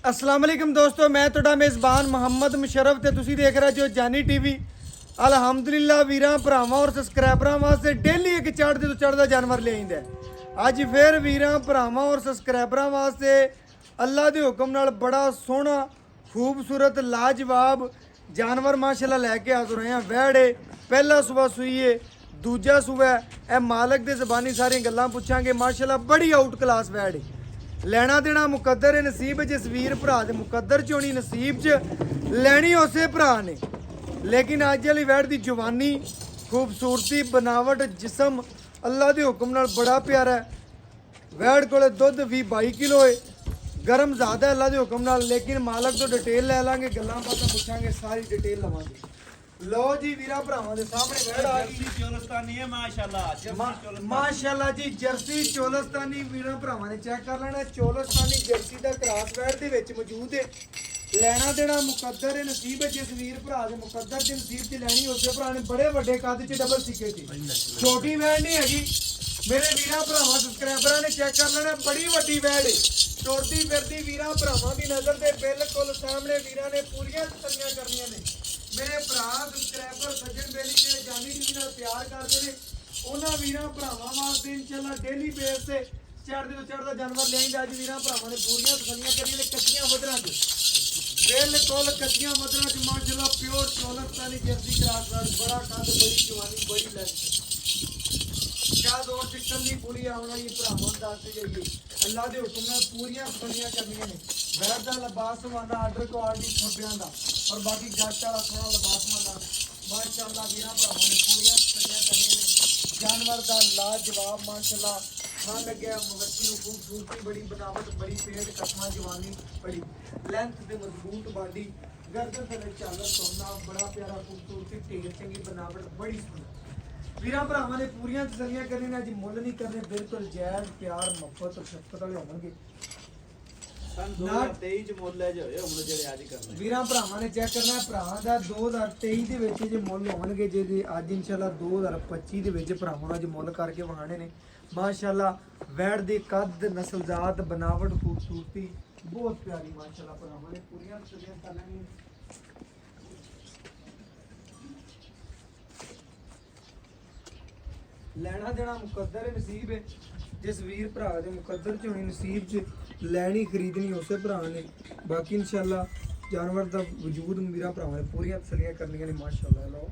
अस्सलाम वालेकुम दोस्तों, मैं ਤੁਹਾਡਾ ਮੇਜ਼ਬਾਨ ਮੁਹੰਮਦ ਮੁਸ਼ਰਫ ਤੇ ਤੁਸੀਂ ਦੇਖ ਰਹੇ ਜੋ ਜਾਨੀ ਟੀਵੀ। ਅਲਹਮਦੁਲਿल्लाह ਵੀਰਾਂ ਭਰਾਵਾਂ ਔਰ ਸਬਸਕ੍ਰਾਈਬਰਾਂ ਵਾਸਤੇ ਡੇਲੀ ਇੱਕ ਚੜ੍ਹਦੇ ਤੋਂ ਚੜ੍ਹਦਾ ਜਾਨਵਰ ਲੈ ਆਇਂਦਾ। ਅੱਜ ਫਿਰ ਵੀਰਾਂ ਭਰਾਵਾਂ ਔਰ ਸਬਸਕ੍ਰਾਈਬਰਾਂ ਵਾਸਤੇ ਅੱਲਾ ਦੇ ਹੁਕਮ ਨਾਲ ਬੜਾ ਸੋਹਣਾ ਖੂਬਸੂਰਤ ਲਾਜਵਾਬ ਜਾਨਵਰ ਮਾਸ਼ਾਅੱਲਾ ਲੈ ਕੇ ਹਾਜ਼ਰ ਹੋਏ ਹਾਂ। ਵਹਿੜੇ ਪਹਿਲਾ ਸੂਬਾ ਸੂਈਏ, ਦੂਜਾ ਸੂਬਾ ਇਹ ਮਾਲਕ ਦੇ ਜ਼ਬਾਨੀ ਸਾਰੀਆਂ ਗੱਲਾਂ ਪੁੱਛਾਂਗੇ। ਮਾਸ਼ਾਅੱਲਾ ਬੜੀ ਆਊਟ ਕਲਾਸ ਵਹਿੜੇ, ਲੈਣਾ देना मुकद्दर है, नसीब जिस वीर भरा दे मुकद्दर च होनी, नसीब च लैनी उसे भरा ने। लेकिन अज वाली वैड़ की जवानी, खूबसूरती, बनावट, जिसम अल्लाह के हुक्म नाल बड़ा प्यारा है। वैड़ कोले दुध भी 22 किलो है, गर्म ज़्यादा अल्लाह के हुक्म नाल। लेकिन मालक तो डिटेल लै लांगे, गल्लां बातां पुछांगे, सारी डिटेल लवांगे। लो जी वीरा भरावां दे सामने वैड़ आ गई चोलस्तानी है माशाल्लाह। माशाल्लाह जी जर्सी चोलस्तानी वीरा भरावां ने चेक कर लेना। चोलस्तानी जर्सी दा क्रॉस वैड़ दे विच मौजूद है। ਲੈਣਾ देना मुकद्दर है, नसीब है जिस वीर भरा दे मुकद्दर दी नसीब च लैनी उसे भरा ने। बड़े वड्डे कद च डबल सिक्के च, छोटी वैड़ नहीं हैगी। मेरे वीरा भरावां सब्सक्राइबरां ने चेक कर लेना, बड़ी वड्डी वैड़ है। टुरदी फिरदी वीरा भरावां दी नज़र दे बिल्कुल सामने वीरा ने पूरियां तसल्लियां करनियां ने। मेरे भरा सब्सक्राइबर सज्जन बेली ਜਿਹੜੇ ਜਾਨੀ ਟੀਵੀ ਨਾਲ ਪਿਆਰ ਕਰਦੇ ਨੇ ਉਹਨਾਂ ਵੀਰਾਂ ਭਰਾਵਾਂ ਵਾਸਤੇ ਇਨਸ਼ਾਅੱਲਾ ਡੇਲੀ ਬੇਸ ਤੇ ਚੜ੍ਹਦੇ ਤੋਂ ਚੜ੍ਹਦਾ ਜਾਨਵਰ ਲੈਂਦਾ। ਅੱਜ ਵੀਰਾਂ ਭਰਾਵਾਂ ਨੇ ਪੂਰੀਆਂ ਤਸੱਲੀਆਂ ਕਰੀਆਂ ਨੇ ਕੱਚੀਆਂ ਮਦਰਾਂ 'ਚ, ਬਿਲਕੁਲ ਕੱਚੀਆਂ ਮਦਰਾਂ 'ਚ ਮਾਸ਼ਾਅੱਲਾ ਪਿਓਰ ਚੋਲਸਤਾਨੀ ਜਰਸੀ ਕਰਾਸ ਵਾਲ ਬੜਾ ਕੱਦ, ਬੜੀ ਜਵਾਨੀ, ਬੜੀ ਲੈਂਥ। ਕਿਆ ਦੌਰ ਸਿੱਖਣ ਦੀ ਪੂਰੀ ਆਉਣ ਵਾਲੀ ਭਰਾਵਾਂ ਨੂੰ ਦੱਸਦੇ ਜਾਈਏ। ਅੱਲਾ ਦੇ ਹੁਕਮ ਨਾਲ ਪੂਰੀਆਂ ਤਸੱਲੀਆਂ ਕਰਨੀਆਂ ਨੇ। ਵੈਰ ਦਾ ਲਿਬਾਸ ਵਾਲਾ ਆਰਡਰ ਕੁਆਲਿਟੀ ਛੱਬਿਆਂ ਦਾ ਔਰ ਬਾਕੀ ਜੱਟ ਵਾਲਾ ਸੋਹਣਾ ਲਿਬਾਸ ਵਾਲਾ ਮਾਸ਼ਾਅੱਲਾ ਵੀਰਾਂ ਭਰਾਵਾਂ ਨੇ ਪੂਰੀਆਂ ਤਸੱਲੀਆਂ ਕਰਨੀਆਂ ਨੇ। ਜਾਨਵਰ ਦਾ ਲਾਜਵਾਬ ਮਾਸ਼ਾਅੱਲਾ ਖਾਣ ਲੱਗਿਆ, ਮਵੱਛੀ ਨੂੰ ਖੂਬਸੂਰਤੀ ਬੜੀ, ਬਣਾਵਟ ਬੜੀ, ਪੇਟ ਕਸਮਾਂ ਜਵਾਨੀ ਬੜੀ, ਲੈਂਥ ਤੇ ਮਜ਼ਬੂਤ ਬਾਡੀ, ਗਰਦਨ ਤੇ ਚਾਦਰ ਸੋਨਾ ਬੜਾ ਪਿਆਰਾ, ਖੂਬਸੂਰਤੀ, ਢੇਰ ਚੰਗੀ ਬਣਾਵਟ ਬੜੀ ਸੋਹਣੀ। ਵੀਰਾਂ ਭਰਾਵਾਂ ਨੇ ਪੂਰੀਆਂ ਤਸੱਲੀਆਂ ਕਰਨੀਆਂ ਨੇ। ਅੱਜ ਮੁੱਲ ਨਹੀਂ ਕਰਨੇ, ਬਿਲਕੁਲ ਜਾਇਜ਼, ਪਿਆਰ ਮੁਹੱਬਤ ਸ਼ਫਕਤ ਵਾਲੇ ਹੋਣਗੇ। सन 2023 ਚ ਮੁੱਲ ਹੈ ਜੋ ਹੁਣ ਜਿਹੜੇ ਅੱਜ ਕਰਨੇ ਵੀਰਾਂ ਭਰਾਵਾਂ ਨੇ ਚੈੱਕ ਕਰਨਾ। ਭਰਾ ਦਾ 2023 ਦੇ ਵਿੱਚ ਜੇ ਮੁੱਲ ਹੋਣਗੇ, ਜੇ ਅੱਜ ਇਨਸ਼ਾਅੱਲਾ 2025 ਦੇ ਵਿੱਚ ਭਰਾਵਾਂ ਅੱਜ ਮੁੱਲ ਕਰਕੇ ਵਹਾਣੇ ਨੇ। ਮਾਸ਼ਾਅੱਲਾ ਵੈੜ ਦੇ ਕੱਦ, ਨਸਲਜ਼ਾਤ, ਬਣਾਵਟ, ਖੂਬਸੂਰਤੀ ਬਹੁਤ ਪਿਆਰੀ ਮਾਸ਼ਾਅੱਲਾ ਭਰਾਵਾਂ ਨੇ ਪੂਰੀਆਂ ਤਸੱਲੀਆਂ ਕਰ ਲੈਣੀਆਂ। ਲੈਣਾ ਦੇਣਾ ਮੁਕੱਦਰ ਹੈ, ਨਸੀਬ ਹੈ ਜਿਸ ਵੀਰ ਭਰਾ ਦੇ ਮੁਕੱਦਰ ਚ ਹੋਣੀ, ਨਸੀਬ ਚ ਲੈਣੀ ਖਰੀਦਣੀ ਉਸੇ ਭਰਾ ਨੇ। ਬਾਕੀ ਇਨਸ਼ਾਅੱਲਾ ਜਾਨਵਰ ਦਾ ਵਜੂਦ ਵੀਰਾਂ ਭਰਾਵਾਂ ਨੇ ਪੂਰੀਆਂ ਤਸੱਲੀਆਂ ਕਰਨੀਆਂ ਨੇ ਮਾਸ਼ਾਅੱਲਾ। ਲਓ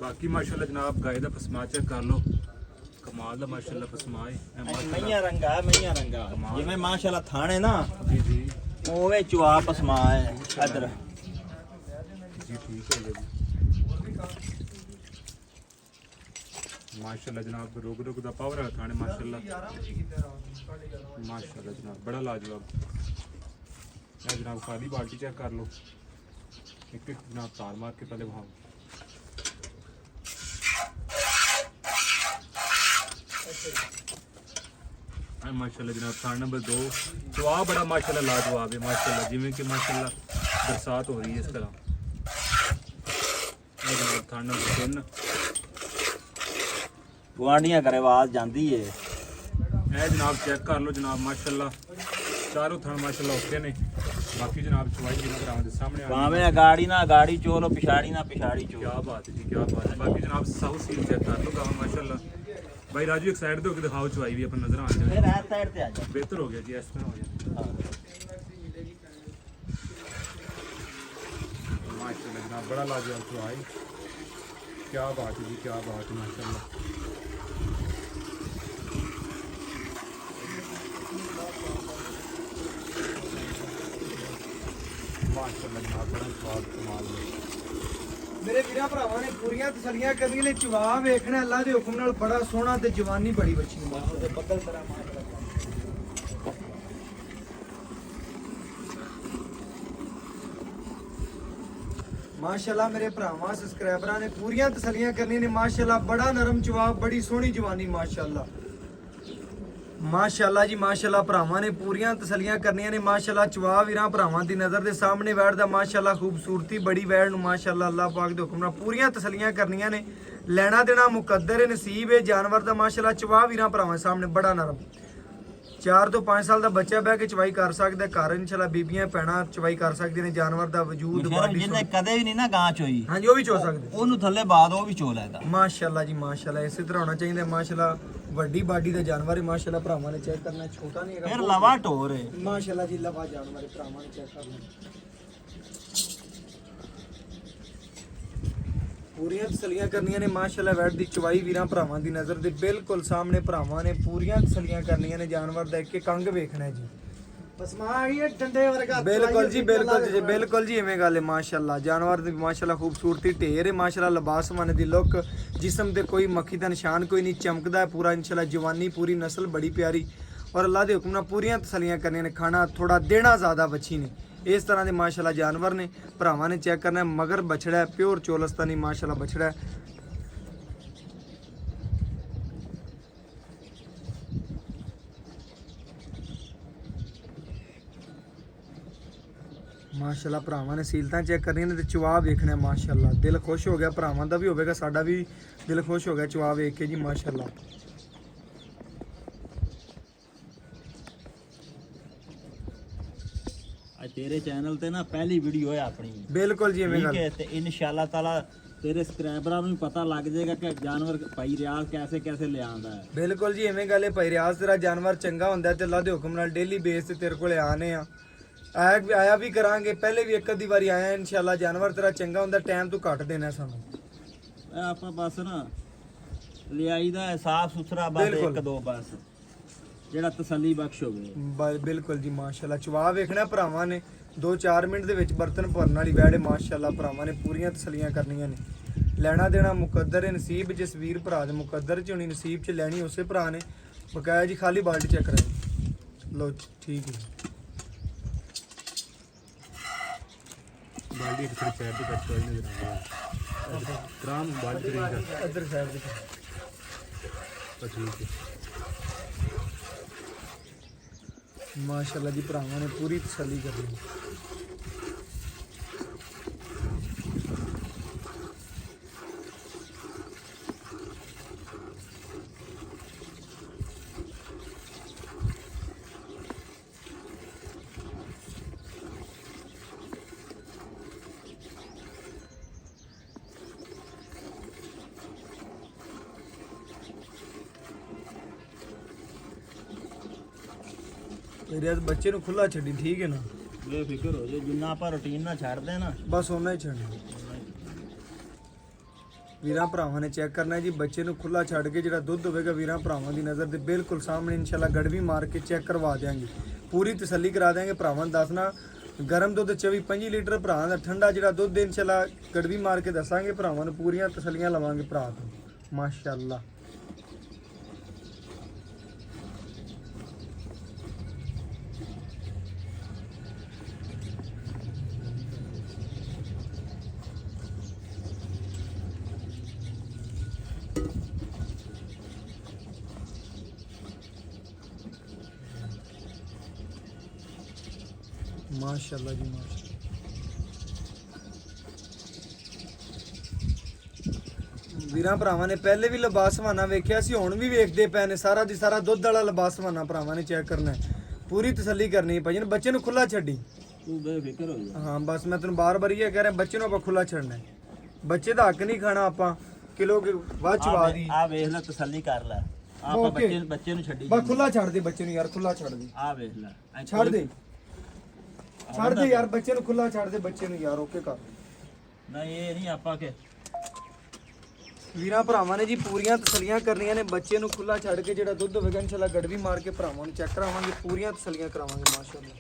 बाकी माशाल्लाह जनाब गाय का पसमा चेक कर लो, कमाल का माशाल्लाह पसमा है। ਮਈਆਂ ਰੰਗਾ ਮਈਆਂ ਰੰਗਾ ਜਿਵੇਂ ਮਾਸ਼ਾਅੱਲਾ ਥਾਣੇ ਨਾ जी जी ਉਹਵੇਂ ਚੁਆ ਪਸਮਾ ਹੈ ਇਧਰ जी ठीक है जी माशाल्लाह जनाब रुक रुक दा पावर है थाने माशाल्लाह माशाल्लाह जनाब बड़ा लाजवाब। ये जनाब खाली बाल्टी चेक कर लो, एक एक जनाब तार मार के पहले वहाँ माशाल्लाह जनाब थान नंबर 2 चुआ बड़ा माशाल्लाह लाजवाब है माशाल्लाह, जिमें कि माशाल्लाह बरसात हो रही है इस तरह। जनाब थान नंबर 3 ਗੁਆਂਢੀਆਂ ਘਰੇ ਆਵਾਜ਼ ਜਾਂਦੀ ਏ। ਇਹ ਜਨਾਬ ਚੈੱਕ ਕਰ ਲਓ ਜਨਾਬ ਮਾਸ਼ਾਅੱਲਾ ਚਾਰੋਂ ਥਣ ਮਾਸ਼ਾਅੱਲਾ ਓਕੇ ਨੇ। ਬਾਕੀ ਜਨਾਬ ਚਵਾਈ ਇਹਨਾਂ ਭਰਾਵਾਂ ਦੇ ਸਾਹਮਣੇ ਆ ਭਾਵੇਂ ਗਾੜੀ ਨਾ ਗਾੜੀ ਚੋਲੋ, ਪਿਛਾੜੀ ਨਾ ਪਿਛਾੜੀ ਚੋ। क्या बात है जी, क्या बात है। बाकी जनाब साउथ सील चेक कर लो गाँव माशाल्लाह। भाई राजू एक साइड दे दिखाओ चवाई भी अपन नजर आ जाए। ਫਿਰ ਇਸ ਸਾਈਡ ਤੇ ਆ ਜਾ। बेहतर हो गया जी, इस तरह हो जाए माशाल्लाह जनाब बड़ा लाजवाब चवाई, क्या बात है जी, क्या बात है माशाल्लाह। माशाल्लाह जनाब बड़ा स्वाद कमाल है। ਮੇਰੇ ਵੀਰਾਂ ਭਰਾਵਾਂ ਨੇ ਪੂਰੀਆਂ ਤਸੱਲੀਆਂ ਕਰਨੀਆਂ ਨੇ। ਚੁਆ ਵੇਖਣਾ ਅੱਲਾ ਦੇ ਹੁਕਮ ਨਾਲ ਬੜਾ ਸੋਹਣਾ ਤੇ ਜਵਾਨੀ ਬੜੀ ਬੱਚੀ ਨੂੰ ਮਾਸ਼ਾਅੱਲਾ ਬੱਦਲ ਤਰ੍ਹਾਂ ਮਾਸ਼ਾਅੱਲਾ। ਮਾਸ਼ਾਅੱਲਾ ਮੇਰੇ ਭਰਾਵਾਂ ਸਬਸਕ੍ਰਾਈਬਰਾਂ ਨੇ ਪੂਰੀਆਂ ਤਸੱਲੀਆਂ ਕਰਨੀਆਂ ਨੇ। ਮਾਸ਼ਾਅੱਲਾ ਬੜਾ ਨਰਮ ਚੁਆ, ਬੜੀ ਸੋਹਣੀ ਜਵਾਨੀ ਮਾਸ਼ਾਅੱਲਾ। ਮਾਸ਼ਾਅੱਲਾ ਜੀ ਮਾਸ਼ਾਅੱਲਾ ਭਰਾਵਾਂ ਨੇ ਪੂਰੀਆਂ ਤਸੱਲੀਆਂ ਕਰਨੀਆਂ ਨੇ। ਮਾਸ਼ਾਅੱਲਾ ਚਵਾ ਵੀਰਾਂ ਭਰਾਵਾਂ ਦੀ ਨਜ਼ਰ ਦੇ ਸਾਹਮਣੇ ਵੈੜ ਦਾ ਮਾਸ਼ਾਅੱਲਾ ਖੂਬਸੂਰਤੀ ਬੜੀ ਵੈੜ ਨੂੰ ਮਾਸ਼ਾਅੱਲਾ ਅੱਲਾਹ ਪਾਕ ਦੇ ਹੁਕਮ ਨਾਲ ਪੂਰੀਆਂ ਤਸੱਲੀਆਂ ਕਰਨੀਆਂ ਨੇ। ਲੈਣਾ ਦੇਣਾ ਮੁਕੱਦਰ ਨਸੀਬ ਹੈ। ਜਾਨਵਰ ਦਾ ਮਾਸ਼ਾਅੱਲਾ ਚਵਾ ਵੀਰਾਂ ਭਰਾਵਾਂ ਸਾਹਮਣੇ ਬੜਾ ਨਰਮ 4 ਤੋਂ 5 ਸਾਲ ਦਾ ਬੱਚਾ ਬਹਿ ਕੇ ਚਵਾਈ ਕਰ ਸਕਦਾ ਘਰ ਇਨਸ਼ਾਅੱਲਾ ਬੀਬੀਆਂ ਭੈਣਾਂ ਚਵਾਈ ਕਰ ਸਕਦੀਆਂ ਨੇ। ਜਾਨਵਰ ਦਾ ਵਜੂਦ ਬਾਡੀ ਜਿਹਨੇ ਕਦੇ ਵੀ ਨਹੀਂ ਨਾ ਗਾਂ ਚੋਈ ਹਾਂਜੀ ਉਹ ਵੀ ਚੋ ਸਕਦੇ ਉਹਨੂੰ ਥੱਲੇ ਬਾਦ ਉਹ ਵੀ ਚੋ ਲੈਦਾ ਮਾਸ਼ਾਅੱਲਾ ਜੀ ਮਾਸ਼ਾਅੱਲਾ ਇਸੇ ਤਰ੍ਹਾਂ ਹੋਣਾ ਚਾਹੀਦਾ ਮਾਸ਼ਾਅੱਲਾ। ਵੱਡੀ ਬਾਡੀ ਦਾ ਜਾਨਵਰ ਹੈ ਮਾਸ਼ਾਅੱਲਾ ਭਰਾਵਾਂ ਨੇ ਚੈੱਕ ਕਰਨਾ ਛੋਟਾ ਨਹੀਂ ਹੈਗਾ ਫਿਰ ਲਵਾ ਢੋਰ ਹੈ ਮਾਸ਼ਾਅੱਲਾ ਜੀ ਲਵਾ ਜਾਨਵਰ ਭਰਾਵਾਂ ਨੇ ਚੈੱਕ ਕਰਨਾ ਪੂਰੀਆਂ ਤਸਲੀਆਂ ਕਰਨੀਆਂ ਨੇ ਮਾਸ਼ਾਅੱਲਾ। ਵੈਟ ਦੀ ਚਵਾਈ ਵੀਰਾਂ ਭਰਾਵਾਂ ਦੀ ਨਜ਼ਰ ਦੇ ਬਿਲਕੁਲ ਸਾਹਮਣੇ ਭਰਾਵਾਂ ਨੇ ਪੂਰੀਆਂ ਤਸਲੀਆਂ ਕਰਨੀਆਂ ਨੇ। ਜਾਨਵਰ ਦਾ ਇੱਕ ਇੱਕ ਅੰਗ ਵੇਖਣਾ ਹੈ ਜੀ ਬਸ ਮਾਂ ਆ ਗਈ ਹੈ ਡੰਡੇ ਵਰਗਾ ਬਿਲਕੁਲ ਜੀ ਬਿਲਕੁਲ ਜੀ ਐਵੇਂ ਗੱਲ ਹੈ ਮਾਸ਼ਾਅੱਲਾ। ਜਾਨਵਰ ਦੀ ਮਾਸ਼ਾਅੱਲਾ ਖੂਬਸੂਰਤੀ ਢੇਰ ਹੈ ਮਾਸ਼ਾਅੱਲਾ। ਲਿਬਾਸ ਮਾਨੇ ਦੀ ਲੁੱਕ ਜਿਸਮ ਤੇ ਕੋਈ ਮੱਖੀ ਦਾ ਨਿਸ਼ਾਨ ਕੋਈ ਨਹੀਂ ਚਮਕਦਾ ਹੈ ਪੂਰਾ ਇਨਸ਼ਾਅੱਲਾ। ਜਵਾਨੀ ਪੂਰੀ ਨਸਲ ਬੜੀ ਪਿਆਰੀ ਔਰ ਅੱਲਾ ਦੇ ਹੁਕਮ ਨਾਲ ਪੂਰੀਆਂ ਤਸਲੀਆਂ ਕਰਨੀਆਂ ਨੇ। ਖਾਣਾ ਥੋੜਾ ਦੇਣਾ ਜ਼ਿਆਦਾ ਬੱਚੀ ਨੇ ਇਸ ਤਰ੍ਹਾਂ ਦੇ ਮਾਸ਼ਾਅੱਲਾ ਜਾਨਵਰ ਨੇ ਭਰਾਵਾਂ ਨੇ ਚੈੱਕ ਕਰਨਾ। ਮਗਰ ਬਛੜਾ ਹੈ ਪਿਓਰ ਚੋਲਸਤਾਨੀ ਮਾਸ਼ਾਅੱਲਾ ਬਛੜਾ ਹੈ। ਮਾਸ਼ਾਅੱਲਾ ਭਰਾਵਾਂ ਨੇ ਸੀਲਤਾਂ ਚੈੱਕ ਕਰਨੀਆਂ ਨੇ ਤੇ ਚਵਾ ਵੇਖਣਾ ਮਾਸ਼ਾਅੱਲਾ। ਦਿਲ ਖੁਸ਼ ਹੋ ਗਿਆ ਭਰਾਵਾਂ ਦਾ ਵੀ ਹੋਵੇਗਾ ਸਾਡਾ ਵੀ ਦਿਲ ਖੁਸ਼ ਹੋ ਗਿਆ ਚਵਾ ਵੇਖ ਕੇ ਜੀ ਮਾਸ਼ਾਅੱਲਾ। ਅੱਜ ਤੇਰੇ ਚੈਨਲ ਤੇ ਨਾ ਪਹਿਲੀ ਵੀਡੀਓ ਹੈ ਆਪਣੀ ਬਿਲਕੁਲ ਜੀ ਐਵੇਂ ਠੀਕ ਗੱਲ ਹੈ ਤੇ ਇਨਸ਼ਾਅੱਲਾ ਤਾਲਾ ਤੇਰੇ ਸਬਸਕ੍ਰਾਈਬਰਾਂ ਨੂੰ ਪਤਾ ਲੱਗ ਜਾਏਗਾ ਕਿ ਜਾਨਵਰ ਭਾਈ ਰਿਆਜ਼ ਕੈਸੇ ਕੈਸੇ ਲਿਆਂਦਾ ਹੈ। ਬਿਲਕੁਲ ਜੀ ਐਵੇਂ ਗੱਲ ਹੈ ਭਾਈ ਰਿਆਜ਼ ਤੇਰਾ ਜਾਨਵਰ ਚੰਗਾ ਹੁੰਦਾ ਤੇ ਅੱਲਾ ਦੇ ਹੁਕਮ ਨਾਲ ਡੇਲੀ ਬੇਸ ਤੇ ਤੇਰੇ ਕੋਲੇ ਆਨੇ ਆ ਆਇਆ ਵੀ ਕਰਾਂਗੇ। ਪਹਿਲੇ ਵੀ ਇੱਕ ਅੱਧੀ ਵਾਰੀ ਆਇਆ ਇਨਸ਼ਾਅੱਲਾ। ਜਾਨਵਰ ਤੇਰਾ ਚੰਗਾ ਹੁੰਦਾ ਟਾਈਮ ਤੂੰ ਘੱਟ ਦੇਣਾ ਸਾਨੂੰ। ਇਹ ਆਪਾਂ ਬਸ ਨਾ ਲਿਆਈ ਦਾ ਸਾਫ ਸੁਥਰਾ ਬਸ ਬਿਲਕੁਲ। ਇੱਕ ਦੋ ਬਸ ਜਿਹੜਾ ਤਸੱਲੀ ਬਖਸ਼ ਹੋਵੇ। ਬਿਲਕੁਲ ਜੀ ਮਾਸ਼ਾਅੱਲਾ। ਚਵਾ ਵੇਖਣਾ ਭਰਾਵਾਂ ਨੇ 2-4 ਮਿੰਟ ਦੇ ਵਿੱਚ ਬਰਤਨ ਭਰਨ ਵਾਲੀ ਵੈੜ ਹੈ ਮਾਸ਼ਾਅੱਲਾ। ਭਰਾਵਾਂ ਨੇ ਪੂਰੀਆਂ ਤਸੱਲੀਆਂ ਕਰਨੀਆਂ ਨੇ। ਲੈਣਾ ਦੇਣਾ ਮੁਕੱਦਰ ਹੈ ਨਸੀਬ ਜਿਸ ਵੀਰ ਭਰਾ ਦੇ ਮੁਕੱਦਰ ਚ ਹੋਣੀ ਨਸੀਬ ਚ ਲੈਣੀ ਉਸੇ ਭਰਾ ਨੇ ਬਕਾਇਆ ਜੀ। ਖਾਲੀ ਬਾਲਟੀ ਚੈੱਕ ਕਰਾਈ ਲੋ ਠੀਕ ਹੈ। ਬਾਲਟੀ ਇੱਕ ਸਾਈਡ ਤੇ ਕੱਟ ਹੋਈ ਨਜ਼ਰ ਆ ਰਿਹਾ ਗ੍ਰਾਮ ਬਾਲਟੀ ਕਰੀ ਇੱਧਰ ਸਾਈਡ ਤੇ ਠੀਕ ਹੈ ਮਾਸ਼ਾਅੱਲਾ ਜੀ ਭਰਾਵਾਂ ਨੇ ਪੂਰੀ ਤਸੱਲੀ ਕਰਨੀ। ਰਿਆਜ਼ ਬੱਚੇ ਨੂੰ ਖੁੱਲਾ ਛੱਡੀ ਠੀਕ ਹੈ ਨਾ ਬੇਫਿਕਰ ਹੋ ਜਾ ਜਿੰਨਾ ਆਪਾਂ ਰੁਟੀਨ ਨਾਲ ਛੱਡਦੇ ਨਾ ਬਸ ਉਹਨਾਂ ਹੀ ਛੱਡਣਾ। ਵੀਰਾਂ ਭਰਾਵਾਂ ਨੇ ਚੈੱਕ ਕਰਨਾ ਹੈ ਜੀ ਬੱਚੇ ਨੂੰ ਖੁੱਲਾ ਛੱਡ ਕੇ ਜਿਹੜਾ ਦੁੱਧ ਹੋਵੇਗਾ ਵੀਰਾਂ ਭਰਾਵਾਂ ਦੀ ਨਜ਼ਰ ਦੇ ਬਿਲਕੁਲ ਸਾਹਮਣੇ ਇਨਸ਼ਾਅੱਲਾ ਗੜਵੀ ਮਾਰ ਕੇ ਚੈੱਕ ਕਰਵਾ ਦਿਆਂਗੇ। ਪੂਰੀ ਤਸੱਲੀ ਕਰਾ ਦਿਆਂਗੇ ਭਰਾਵਾਂ ਨੂੰ ਦੱਸਣਾ ਗਰਮ ਦੁੱਧ 24-25 ਲੀਟਰ ਭਰਾਵਾਂ ਦਾ ਠੰਡਾ ਜਿਹੜਾ ਦੁੱਧ ਇਨਸ਼ਾਅੱਲਾ ਗੜਵੀ ਮਾਰ ਕੇ ਦੱਸਾਂਗੇ ਭਰਾਵਾਂ ਨੂੰ ਪੂਰੀਆਂ ਤਸੱਲੀਆਂ ਲਵਾਂਗੇ ਭਰਾ ਤੋਂ ਮਾਸ਼ਾਅੱਲਾ। ਮਾਸ਼ਾਅੱਲਾ ਜੀ ਮਾਸ਼ਾਅੱਲਾ। ਵੀਰਾਂ ਭਰਾਵਾਂ ਨੇ ਪਹਿਲੇ ਵੀ ਲਿਬਾਸਵਾਨਾ ਵੇਖਿਆ ਸੀ ਹੁਣ ਵੀ ਵੇਖਦੇ ਪਏ ਨੇ। ਸਾਰਾ ਦੀ ਸਾਰਾ ਦੁੱਧ ਵਾਲਾ ਲਿਬਾਸਵਾਨਾ ਭਰਾਵਾਂ ਨੇ ਚੈੱਕ ਕਰਨਾ ਹੈ। ਪੂਰੀ ਤਸੱਲੀ ਕਰਨੀ ਹੈ ਭਾਜੀ ਨੇ। ਬੱਚੇ ਨੂੰ ਖੁੱਲਾ ਛੱਡੀ ਤੂੰ ਬੇਫਿਕਰ ਹੋ ਜਾ। ਹਾਂ ਬਸ ਮੈਂ ਤੈਨੂੰ ਬਾਰ-ਬਾਰ ਇਹ ਕਹਿ ਰਿਹਾ ਬੱਚੇ ਨੂੰ ਆਪਾਂ ਖੁੱਲਾ ਛੱਡਣਾ ਹੈ। ਬੱਚੇ ਦਾ ਹੱਕ ਨਹੀਂ ਖਾਣਾ ਆਪਾਂ ਕਿਲੋ ਕੇ ਬਾਅਦ ਚਵਾ ਦੀ। ਆ ਵੇਖ ਲੈ ਤਸੱਲੀ ਕਰ ਲੈ ਆਪਾਂ Okay। ਬੱਚੇ ਨੂੰ ਛੱਡੀ ਬਸ ਖੁੱਲਾ ਛੱਡ ਦੇ ਬੱਚੇ ਨੂੰ ਯਾਰ ਖੁੱਲਾ ਛੱਡ ਦੇ ਆ ਵੇਖ ਲੈ ਛੱਡ ਦੇ ਯਾਰ ਬੱਚੇ ਨੂੰ ਖੁੱਲਾ ਛੱਡ ਦੇ ਬੱਚੇ ਨੂੰ ਯਾਰ ਓਕੇ ਕਰ। ਨਹੀਂ ਇਹ ਨਹੀਂ ਆਪਾਂ ਕਿ ਵੀਰਾਂ ਭਰਾਵਾਂ ਨੇ ਜੀ ਪੂਰੀਆਂ ਤਸੱਲੀਆਂ ਕਰਨੀਆਂ ਨੇ। ਬੱਚੇ ਨੂੰ ਖੁੱਲਾ ਛੱਡ ਕੇ ਜਿਹੜਾ ਦੁੱਧ ਹੋਵੇਗਾ ਇਨਸ਼ਾਅੱਲਾ ਗੜਵੀ ਮਾਰ ਕੇ ਭਰਾਵਾਂ ਨੂੰ ਚੈੱਕ ਕਰਾਵਾਂਗੇ। ਪੂਰੀਆਂ ਤਸੱਲੀਆਂ ਕਰਾਵਾਂਗੇ ਮਾਸ਼ਾਅੱਲਾ।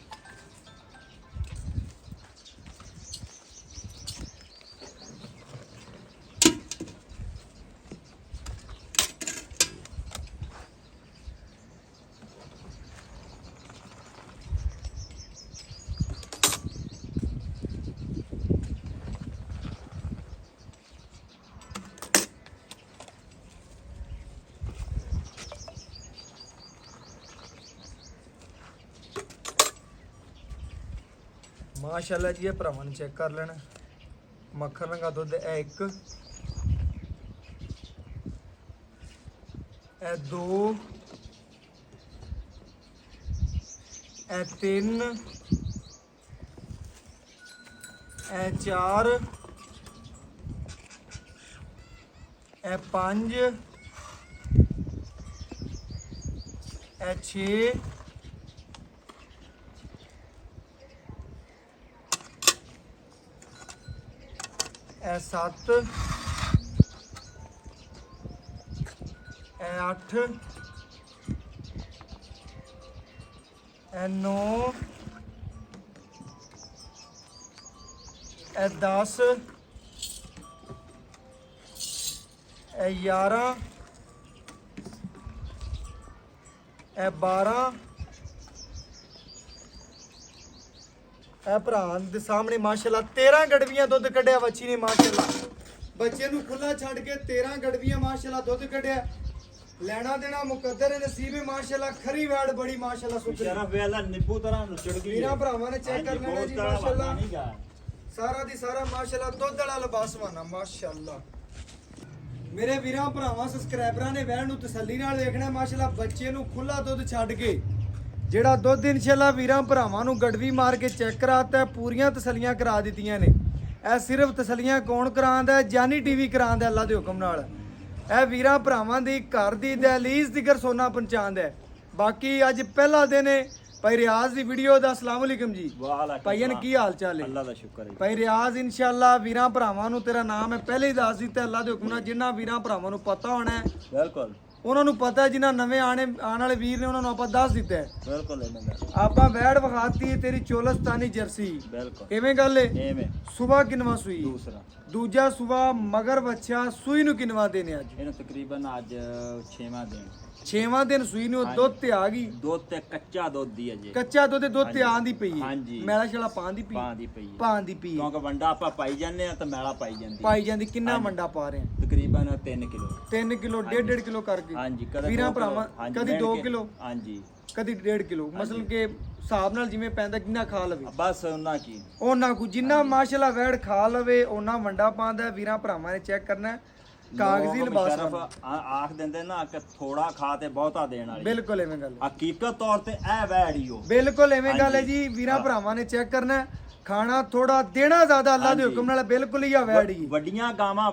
ਮਾਸ਼ਾਅੱਲਾ ਜੀ ਇਹ ਭਰਾਵਾਂ ਨੇ ਚੈੱਕ ਕਰ ਲੈਣਾ। ਮੱਖਣ ਰੰਗਾ ਦੁੱਧ ਇਹ ਇੱਕ ਇਹ 2 ਇਹ 3 ਇਹ 4 ਇਹ 5 ਇਹ 6 ਇਹ 7 ਇਹ 8 ਇਹ 9 ਇਹ 10 ਇਹ 11 ਇਹ 12 ਇਹ ਭਰਾ ਦੇ ਸਾਹਮਣੇ ਮਾਸ਼ਾਅੱਲਾ 13 ਗੜਵੀਆਂ ਦੁੱਧ ਕੱਢਿਆ ਬੱਚੀ ਨੇ ਮਾਸ਼ਾਅੱਲਾ। ਬੱਚੇ ਨੂੰ ਖੁੱਲਾ ਛੱਡ ਕੇ 13 ਗੜਵੀਆਂ ਮਾਸ਼ਾਅੱਲਾ ਦੁੱਧ ਕੱਢਿਆ। ਲੈਣਾ ਦੇਣਾ ਮੁਕੱਦਰ ਨਸੀਬ ਹੈ ਮਾਸ਼ਾਅੱਲਾ। ਖਰੀ ਵੈੜ ਬੜੀ ਮਾਸ਼ਾਅੱਲਾ ਸੁਥਰੀ। ਸ਼ਰਫ ਵੇਲਾ ਨਿੰਬੂ ਤਰ੍ਹਾਂ ਨੁਚੜ ਗਈ ਵੀਰਾਂ ਭਰਾਵਾਂ ਨੇ ਚੈੱਕ ਕਰ ਲੈਣਾ ਜੀ ਮਾਸ਼ਾਅੱਲਾ। ਸਾਰਾ ਦੀ ਸਾਰਾ ਮਾਸ਼ਾਅੱਲਾ ਦੁੱਧ ਵਾਲਾ ਲਿਬਾਸਵਾਨਾ ਮਾਸ਼ਾਅੱਲਾ। ਮੇਰੇ ਵੀਰਾਂ ਭਰਾਵਾਂ ਸਬਸਕ੍ਰਾਈਬਰਾਂ ਨੇ ਵੈਣ ਨੂੰ ਤਸੱਲੀ ਨਾਲ ਵੇਖਣਾ ਮਾਸ਼ਾਅੱਲਾ। ਬੱਚੇ ਨੂੰ ਖੁੱਲਾ ਦੁੱਧ ਛੱਡ ਕੇ ਜਿਹੜਾ ਦੁੱਧ ਇਨਸ਼ਾਅੱਲਾ ਵੀਰਾਂ ਭਰਾਵਾਂ ਨੂੰ ਗੜਵੀ ਮਾਰ ਕੇ ਚੈੱਕ ਕਰਾਤਾ, ਪੂਰੀਆਂ ਤਸੱਲੀਆਂ ਕਰਾ ਦਿੱਤੀਆਂ ਨੇ। ਇਹ ਸਿਰਫ ਤਸੱਲੀਆਂ ਕੌਣ ਕਰਾਉਂਦਾ ਹੈ? ਜਾਨੀ ਟੀਵੀ ਕਰਾਉਂਦਾ ਅੱਲਾ ਦੇ ਹੁਕਮ ਨਾਲ। ਇਹ ਵੀਰਾਂ ਭਰਾਵਾਂ ਦੀ ਘਰ ਦੀ ਦਹਲੀਜ਼ ਦੀ ਸੋਨਾ ਪਹੁੰਚਾਉਂਦਾ ਹੈ। ਬਾਕੀ ਅੱਜ ਪਹਿਲਾ ਦਿਨ ਹੈ ਭਾਈ ਰਿਆਜ਼ ਦੀ ਵੀਡੀਓ ਦਾ। ਅਸਲਾਮ ਅਲੈਕਮ ਜੀ ਭਾਈਨ, ਕੀ ਹਾਲ ਚਾਲ ਹੈ? ਅੱਲਾ ਦਾ ਸ਼ੁਕਰ ਹੈ ਭਾਈ ਰਿਆਜ਼ ਇਨਸ਼ਾਅੱਲਾ ਵੀਰਾਂ ਭਰਾਵਾਂ ਨੂੰ ਤੇਰਾ ਨਾਮ ਹੈ ਪਹਿਲੇ ਹੀ ਦੱਸ ਦਿੱਤਾ ਅੱਲਾ ਦੇ ਹੁਕਮ ਨਾਲ। ਜਿਨ੍ਹਾਂ ਵੀਰਾਂ ਭਰਾਵਾਂ ਨੂੰ ਪਤਾ ਹੋਣਾ ਹੈ ਬਿਲਕੁਲ ਉਹਨਾਂ ਨੂੰ ਪਤਾ ਹੈ, ਜਿਨ੍ਹਾਂ ਨਵੇਂ ਆਉਣ ਵਾਲੇ ਵੀਰ ਨੇ ਉਹਨਾਂ ਨੂੰ ਆਪਾਂ ਦੱਸ ਦਿੱਤਾ ਹੈ। ਬਿਲਕੁਲ ਇਹਨਾਂ ਦਾ ਆਪਾਂ ਵੈੜ ਵਿਖਾਤੀ ਹੈ ਤੇਰੀ ਚੋਲਸਤਾਨੀ ਜਰਸੀ। ਬਿਲਕੁਲ ਕਿਵੇਂ ਗੱਲ ਹੈ? ਐਵੇਂ ਸਵੇਰ ਕਿਨਵਾ ਸੂਈ? ਦੂਸਰਾ ਦੂਜਾ ਸਵੇਰ ਮਗਰ ਬੱਚਾ ਸੂਈ ਨੂੰ ਕਿਨਵਾ ਦੇਣੇ ਅੱਜ? ਇਹਨੂੰ ਤਕਰੀਬਨ ਅੱਜ 6ਵਾਂ ਦਿਨ 6ਵਾਂ ਦਿਨ ਸੂਈ ਨੂੰ ਦੁੱਧ ਤੇ ਆ ਗਈ। ਦੁੱਧ ਤੇ ਕੱਚਾ ਦੁੱਧ ਦੀ ਅਜੇ ਕੱਚਾ ਦੁੱਧ ਤੇ ਆਂਦੀ ਪਈ ਹੈ। ਹਾਂਜੀ। ਮੈਲਾ ਛਲਾ ਪਾਣ ਦੀ ਪਈ ਪਾਂ ਦੀ ਪਈ ਹੈ ਪਾਣ ਦੀ ਪਈ ਹੈ। ਕਿਉਂਕਿ ਵੰਡਾ ਆਪਾਂ ਪਾਈ ਜਾਂਦੇ ਆ ਤਾਂ ਮੈਲਾ ਪਾਈ ਜਾਂਦੀ ਪਾਈ ਜਾਂਦੀ। ਕਿੰਨਾ ਮੰਡਾ ਪਾ ਰਹੇ ਆ? ਤਕਰੀਬਨ 3 ਕਿਲੋ 3 ਕਿਲੋ 1.5 ਕਿਲੋ ਕਰਕੇ। ਹਾਂਜੀ ਕਦੇ ਵੀਰਾਂ 2 ਭਰਾਵਾਂ ਹਾਂਜੀ, ਕਦੀ ਮਿਣ 2 ਕੇ। ਕਿਲੋ ਹਾਂਜੀ ਕਦੀ 1.5 ਕਿਲੋ ਮਤਲਬ ਕਿ ਹਿਸਾਬ ਨਾਲ ਜਿਵੇਂ ਪੈਂਦਾ ਕਿੰਨਾ ਖਾ ਲਵੇ ਬਸ ਉਹਨਾਂ ਕੀ ਉਹਨਾਂ ਕੋ ਜਿੰਨਾ ਮਾਸ਼ਾਅੱਲਾ ਵੈੜ ਖਾ ਲਵੇ ਉਹਨਾਂ ਵੰਡਾ ਪਾਉਂਦਾ। ਵੀਰਾਂ ਭਰਾਵਾਂ ਨੇ ਚੈੱਕ ਕਰਨਾ ਕਾਗਜ਼ੀ ਲੋਕ ਲਿਬਾਸ ਮੁਸ਼ਰਫ ਵਾਲਾ। ਆਖ ਦਿੰਦੇ ਨਾ ਕਿ ਥੋੜਾ ਖਾ ਤੇ ਬਹੁਤਾ ਦੇਣ ਵਾਲੀ। ਬਿਲਕੁਲ ਐਵੇਂ ਗੱਲ ਹੈ। ਹਕੀਕਤ ਤੌਰ ਤੇ ਇਹ ਵੈੜ ਹੀ ਉਹ ਬਿਲਕੁਲ ਐਵੇਂ ਗੱਲ ਹੈ ਜੀ। ਵੀਰਾਂ ਭਰਾਵਾਂ ਨੇ ਚੈੱਕ ਕਰਨਾ ਖਾਣਾ ਥੋੜਾ ਦੇਣਾ ਜ਼ਿਆਦਾ ਅੱਲਾ ਦੇ ਹੁਕਮ ਨਾਲ। ਬਿਲਕੁਲ ਹੀ ਆ ਵੈੜ ਹੀ ਵੱਡੀਆਂ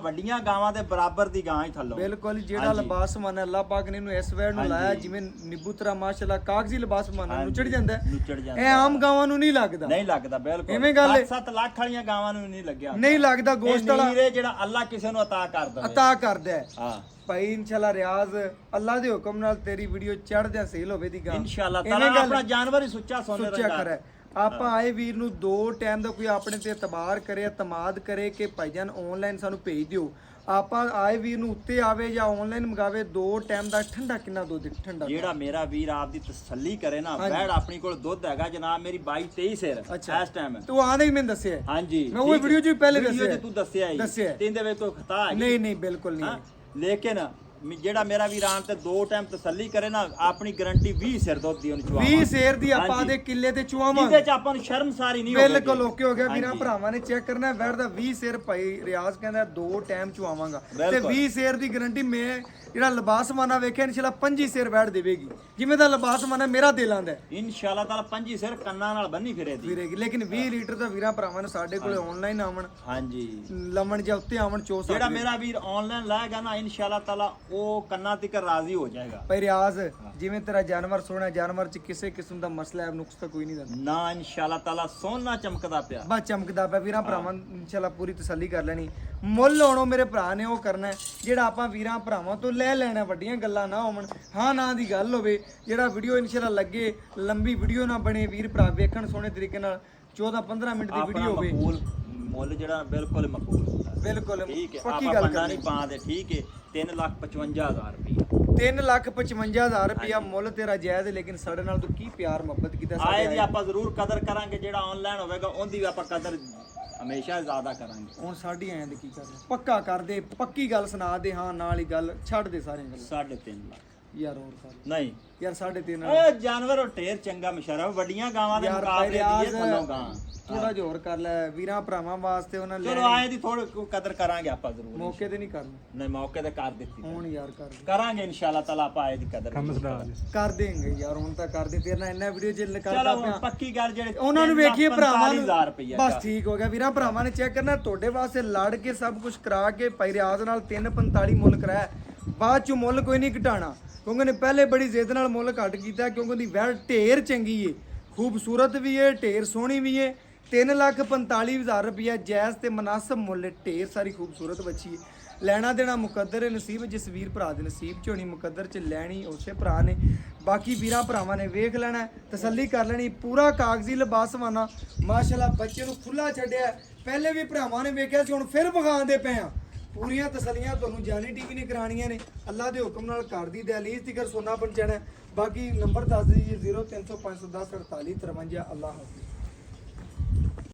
ਗਾਵਾਂ ਦੇ ਬਰਾਬਰ ਦੀ ਗਾਂ ਹੀ ਥੱਲੋਂ। ਬਿਲਕੁਲ ਜਿਹੜਾ ਲਿਬਾਸ ਮਾਨਾ ਅੱਲਾ ਪਾਕ ਨੇ ਇਹਨੂੰ ਇਸ ਵੈੜ ਨੂੰ ਲਾਇਆ ਜਿਵੇਂ ਨਿੱਬੂ ਤਰਾ ਮਾਸ਼ਾਅੱਲਾ ਕਾਗਜ਼ੀ ਲਿਬਾਸ ਮਾਨਾ ਨੁਚੜ ਜਾਂਦਾ ਹੈ। ਨੁਚੜ ਜਾਂਦਾ ਇਹ ਆਮ ਗਾਵਾਂ ਨੂੰ ਨਹੀਂ ਲੱਗਦਾ। ਨਹੀਂ ਲੱਗਦਾ ਬਿਲਕੁਲ। ਐਵੇਂ ਗੱਲ ਹੈ। 7 ਲੱਖ ਵਾਲੀਆਂ ਗਾਵਾਂ ਨੂੰ ਨਹੀਂ ਲੱਗਿਆ ਨਹੀਂ ਲੱਗਦਾ ਗੋਸ਼ਤ ਵਾਲਾ। ਨੀਰੇ ਜਿਹੜਾ ਅੱਲਾ ਕਿਸੇ ਨੂੰ ਅਤਾ ਕਰ ਦਵੇ ਅਤਾ ਕਰਦਾ ਹੈ। ਹਾਂ ਭਾਈ ਇਨਸ਼ਾਅੱਲਾ ਰਿਆਜ਼ ਅੱਲਾ ਦੇ ਹੁਕਮ ਨਾਲ ਤੇਰੀ ਵੀਡੀਓ ਚੜ੍ਹਦਿਆਂ ਸੇਲ ਹੋਵੇ ਦੀ ਗਾਂ ਇਨਸ਼ਾਅੱਲਾ ਤਾਲਾ ਆਪਣਾ ਜਾਨਵਰ ਹੀ ਸੁੱਚਾ ਸੋਨੇ ਸੁੱਚਾ ਰੰਗਾ ਕਰੇ। ਆਪਾਂ ਆਏ ਵੀਰ ਨੂੰ 2 ਟਾਈਮ ਦਾ ਕੋਈ ਆਪਣੇ ਤੇ ਇਤਬਾਰ ਕਰੇ ਇਤਮਾਦ ਕਰੇ ਕਿ ਭਾਈਜਾਨ ਆਨਲਾਈਨ ਸਾਨੂੰ ਭੇਜ ਦਿਓ। ਆਪਾਂ ਆਏ ਵੀਰ ਨੂੰ ਉੱਤੇ ਆਵੇ ਜਾਂ ਆਨਲਾਈਨ ਮੰਗਾਵੇ 2 ਟਾਈਮ ਦਾ ਠੰਡਾ ਕਿੰਨਾ ਦੁੱਧ ਠੰਡਾ ਜਿਹੜਾ ਮੇਰਾ ਵੀਰ ਆਪ ਦੀ ਤਸੱਲੀ ਕਰੇ ਨਾ ਵੈੜ ਆਪਣੀ ਕੋਲ ਦੁੱਧ ਹੈਗਾ ਜਨਾਬ ਮੇਰੀ 22 23 ਸਿਰ ਇਸ ਟਾਈਮ। ਤੂੰ ਆਂਦਾ ਹੀ ਮੈਨੂੰ ਦੱਸਿਆ ਹਾਂਜੀ ਮੈਂ ਉਹ ਵੀਡੀਓ 'ਚ ਵੀ ਪਹਿਲੇ ਵੀਡੀਓ ਦੱਸਿਆ। 'ਚ ਤੂੰ ਦੱਸਿਆ ਦੱਸਿਆ। ਹੀ ਤਿੰਦੇ ਵਿੱਚ ਕੋਈ ਖਤਾ ਹੈ ਨਹੀਂ ਨਹੀਂ ਬਿਲਕੁਲ ਨਹੀਂ ਹੈ। ਲੇਕਿਨ ਜਿਹੜਾ ਮੇਰਾ ਵੀਰ ਆਣ ਤੇ 2 ਟਾਈਮ ਤਸੱਲੀ ਕਰੇ ਨਾ ਆਪਣੀ ਗਾਰੰਟੀ 20 ਸਿਰ ਦੁੱਧ ਦੀ ਉਹਨੂੰ ਚਵਾਵਾਂ 20 ਸ਼ੇਰ ਦੀ ਆਪਾਂ ਦੇ ਕਿੱਲੇ ਤੇ ਚੁਆਵਾਂਗੇ। ਇਹਦੇ ਚ ਆਪਾਂ ਨੂੰ ਸ਼ਰਮ ਸਾਰੀ ਨਹੀਂ ਹੋਵੇਗੀ। ਬਿਲਕੁਲ ਓਕੇ ਹੋ ਗਿਆ ਵੀਰਾਂ ਭਰਾਵਾਂ ਨੇ ਚੈੱਕ ਕਰਨਾ ਵੈੜ ਦਾ 20 ਸ਼ੇਰ ਭਾਈ ਰਿਆਜ਼ ਕਹਿੰਦਾ 2 ਟਾਈਮ ਚੁਆਵਾਂਗਾ ਤੇ 20 ਸ਼ੇਰ ਦੀ ਗਾਰੰਟੀ ਮੈਂ ਜਿਹੜਾ ਲਿਬਾਸ ਮਾਨਾ ਵੇਖਿਆ ਇਨਸ਼ਾਅੱਲਾ 25 ਸ਼ੇਰ ਵੈੜ ਦੇਵੇਗੀ ਜਿਵੇਂ ਦਾ ਲਿਬਾਸ ਮਾਨਾ ਮੇਰਾ ਦੇ ਲਾਂਦਾ ਇਨਸ਼ਾਅੱਲਾ ਤਾਲਾ 25 ਸਿਰ ਕੰਨਾਂ ਨਾਲ ਬੰਨੀ ਫਿਰੇਦੀ ਵੀਰੇਗੀ। ਲੇਕਿਨ 20 ਲੀਟਰ ਦਾ ਵੀਰਾਂ ਭਰਾਵਾਂ ਨੇ ਸਾਡੇ ਕੋਲੇ ਆਨਲਾਈਨ ਆਵਣ ਹਾਂਜੀ ਲਮਣ ਜਾਂ ਉੱਤੇ ਆਵਣ ਚੋ ਸਕਦੇ। ਜਿਹੜਾ ਮੇਰਾ ਵੀਰ ਆਨਲਾਈਨ ਲਾਏਗਾ ਨਾ ਇਨਸ਼ਾਅੱਲਾ ਤਾਲਾ ਉਹ ਕੰਨਾਂ ਤੱਕ ਰਾਜ਼ੀ ਹੋ ਜਾਏਗਾ। ਭਾਈ ਰਿਆਜ਼ ਜਿਵੇਂ ਤੇਰਾ ਜਾਨਵਰ ਸੋਹਣਾ ਜਾਨਵਰ ਚ ਕਿਸੇ ਕਿਸਮ ਦਾ ਮਸਲਾ ਹੈ ਨੁਕਸ ਤਾਂ ਕੋਈ ਨਹੀਂ ਦਾ ਨਾ ਇਨਸ਼ਾਅੱਲਾ ਤਾਲਾ ਸੋਨਾ ਚਮਕਦਾ ਪਿਆ ਬਸ ਚਮਕਦਾ ਪਿਆ। ਵੀਰਾਂ ਭਰਾਵਾਂ ਇਨਸ਼ਾਅੱਲਾ ਪੂਰੀ ਤਸੱਲੀ ਕਰ ਲੈਣੀ। ਮੁੱਲ ਹੋਣੋ ਮੇਰੇ ਭਰਾ ਨੇ ਉਹ ਕਰਨਾ ਹੈ ਜਿਹੜਾ ਆਪਾਂ ਵੀਰਾਂ ਭਰਾਵਾਂ ਤੋਂ ਲੈ ਲੈਣਾ। ਵੱਡੀਆਂ ਗੱਲਾਂ ਨਾ ਹੋਣ ਹਾਂ ਨਾ ਦੀ ਗੱਲ ਹੋਵੇ। ਜਿਹੜਾ ਵੀਡੀਓ ਇਨਸ਼ਾਅੱਲਾ ਲੱਗੇ ਲੰਬੀ ਵੀਡੀਓ ਨਾ ਬਣੇ ਵੀਰ ਭਰਾ ਵੇਖਣ ਸੋਹਣੇ ਤਰੀਕੇ ਨਾਲ 14-15 ਮਿੰਟ ਦੀ ਵੀਡੀਓ ਹੋਵੇ। ਮੁੱਲ ਜਿਹੜਾ ਬਿਲਕੁਲ ਮਕਬੂਲ ਹੁੰਦਾ ਬਿਲਕੁਲ ਠੀਕ ਹੈ। ਪੱਕੀ ਆਪਾਂ ਗੱਲ ਬੰਦਾ ਕਰਨੀ। ਨਹੀਂ ਪਾਉਂਦੇ ਠੀਕ ਹੈ। 3,55,000 ਰੁਪਏ 3,55,000 ਰੁਪਇਆ ਮੁੱਲ ਤੇਰਾ ਜਾਇਜ਼ ਹੈ। ਲੇਕਿਨ ਸਾਡੇ ਨਾਲ ਤੂੰ ਕੀ ਪਿਆਰ ਮੁਹੱਬਤ ਕੀਤਾ ਆਏ ਦੀ ਆਪਾਂ ਜ਼ਰੂਰ ਕਦਰ ਕਰਾਂਗੇ। ਜਿਹੜਾ ਆਨਲਾਈਨ ਹੋਵੇਗਾ ਉਹਦੀ ਵੀ ਆਪਾਂ ਕਦਰ ਹਮੇਸ਼ਾ ਜ਼ਿਆਦਾ ਕਰਾਂਗੇ। ਹੁਣ ਸਾਡੀ ਐਂ ਦੇ ਕੀ ਕਰਨਾ ਪੱਕਾ ਕਰਦੇ ਪੱਕੀ ਗੱਲ ਸੁਣਾ ਦੇ ਹਾਂ ਨਾਲ ਹੀ ਗੱਲ ਛੱਡ ਦੇ ਸਾਰੀਆਂ ਗੱਲਾਂ। 3.5 ਲੱਖ ਯਾਰ ਹੋਰ ਕਰ ਨਹੀਂ ਯਾਰ 3.5 ਇਹ ਜਾਨਵਰ ਢੇਰ ਚੰਗਾ ਮੁਸ਼ਰਫ ਵੱਡੀਆਂ ਗਾਵਾਂ ਦੇ ਯਾਰ ਮੁਕਾਬਲੇ ਰਿਆਜ਼ ਦੀ ਥੱਲੋਂ ਗਾਂ ਥੋੜਾ ਜਿਹਾ ਹੋਰ ਕਰ ਲੈ ਵੀਰਾਂ ਭਰਾਵਾਂ ਵਾਸਤੇ ਉਹਨਾਂ ਚਲੋ ਆਏ ਦੀ ਥੋੜੀ ਕਦਰ ਕਰਾਂਗੇ ਆਪਾਂ ਜ਼ਰੂਰ ਮੌਕੇ ਤੇ ਨਹੀਂ ਕਰਨਾ ਨਹੀਂ ਮੌਕੇ ਤੇ ਕਰ ਦਿੱਤੀ ਹੁਣ ਯਾਰ ਕਰ ਕਰਾਂਗੇ ਇਨਸ਼ਾਅੱਲਾ ਤਾਲਾ ਆਪਾਂ ਆਏ ਦੀ ਕਦਰ ਕਰ ਦੇਂਗੇ ਯਾਰ ਹੁਣ ਤਾਂ ਕਰ ਦੇ ਤੇਰੇ ਨਾਲ ਇੰਨਾ ਵੀਡੀਓ ਚ ਕਰਦਾ ਚਲੋ ਪਿਆ ਪੱਕੀ ਗੱਲ ਜਿਹੜੇ ਉਹਨਾਂ ਨੂੰ ਵੇਖੀਏ ਭਰਾਵਾਂ ਨੂੰ 45,000 ਰੁਪਈਆ ਬਸ ਠੀਕ ਹੋ ਗਿਆ ਵੀਰਾਂ ਭਰਾਵਾਂ ਨੇ ਚੈੱਕ ਕਰਨਾ ਤੁਹਾਡੇ ਵਾਸਤੇ ਲੜ ਕੇ ਸਭ ਕੁਝ ਕਰਾ ਕੇ ਭਾਈ ਰਿਆਜ਼ ਨਾਲ 345 ਮੁੱਲ ਕਰਾਇਆ ਬਾਅਦ ਚ ਮੁੱਲ ਕੋਈ ਨਹੀਂ ਘਟਾਣਾ ਕਿਉਂਕਿ ਨੇ ਪਹਿਲੇ ਬੜੀ ਜ਼ਿੱਦ ਨਾਲ ਮੁੱਲ ਘੱਟ ਕੀਤਾ ਕਿਉਂਕਿ ਉਹਦੀ ਵੈੜ ਢੇਰ ਚੰਗੀ ਏ ਖੂਬਸੂਰਤ ਵੀ ਏ ਢੇਰ ਸੋਹਣੀ ਵੀ ਏ 3,45,000 ਰੁਪਇਆ ਜਾਇਜ਼ ਤੇ ਮਨਾਸਬ ਮੁੱਲ ਏ, ਢੇਰ ਸਾਰੀ ਖੂਬਸੂਰਤ ਬੱਚੀ ਏ ਲੈਣਾ ਦੇਣਾ ਮੁਕੱਦਰ ਏ ਨਸੀਬ ਜਿਸ ਵੀਰ ਭਰਾ ਦੇ ਨਸੀਬ ਚ ਹੋਣੀ ਮੁਕੱਦਰ ਚ ਲੈਣੀ ਉਸੇ ਭਰਾ ਨੇ ਬਾਕੀ ਵੀਰਾਂ ਭਰਾਵਾਂ ਨੇ ਵੇਖ ਲੈਣਾ ਤਸੱਲੀ ਕਰ ਲੈਣੀ ਪੂਰਾ ਕਾਗਜ਼ੀ ਲਿਬਾਸਵਾਨਾ ਮਾਸ਼ਾਅੱਲਾ ਬੱਚੇ ਨੂੰ ਖੁੱਲਾ ਛੱਡਿਆ ਪਹਿਲੇ ਵੀ ਭਰਾਵਾਂ ਨੇ ਵੇਖਿਆ ਸੀ ਹੁਣ ਫਿਰ ਵਿਖਾਉਂਦੇ ਪਏ ਆ ਪੂਰੀਆਂ ਤਸੱਲੀਆਂ ਤੁਹਾਨੂੰ ਜਾਨੀ ਟੀਵੀ ਨੇ ਕਰਾਣੀਆਂ ਨੇ ਅੱਲਾ ਦੇ ਹੁਕਮ ਨਾਲ ਘਰ ਦੀ ਦਹਲੀਜ਼ ਤੀਕਰ ਸੋਨਾ ਪਹੁੰਚਾਣਾ ਬਾਕੀ ਨੰਬਰ ਦੱਸ ਦਈਏ 0305104853 ਅੱਲਾ ਹਾਫਿਜ਼।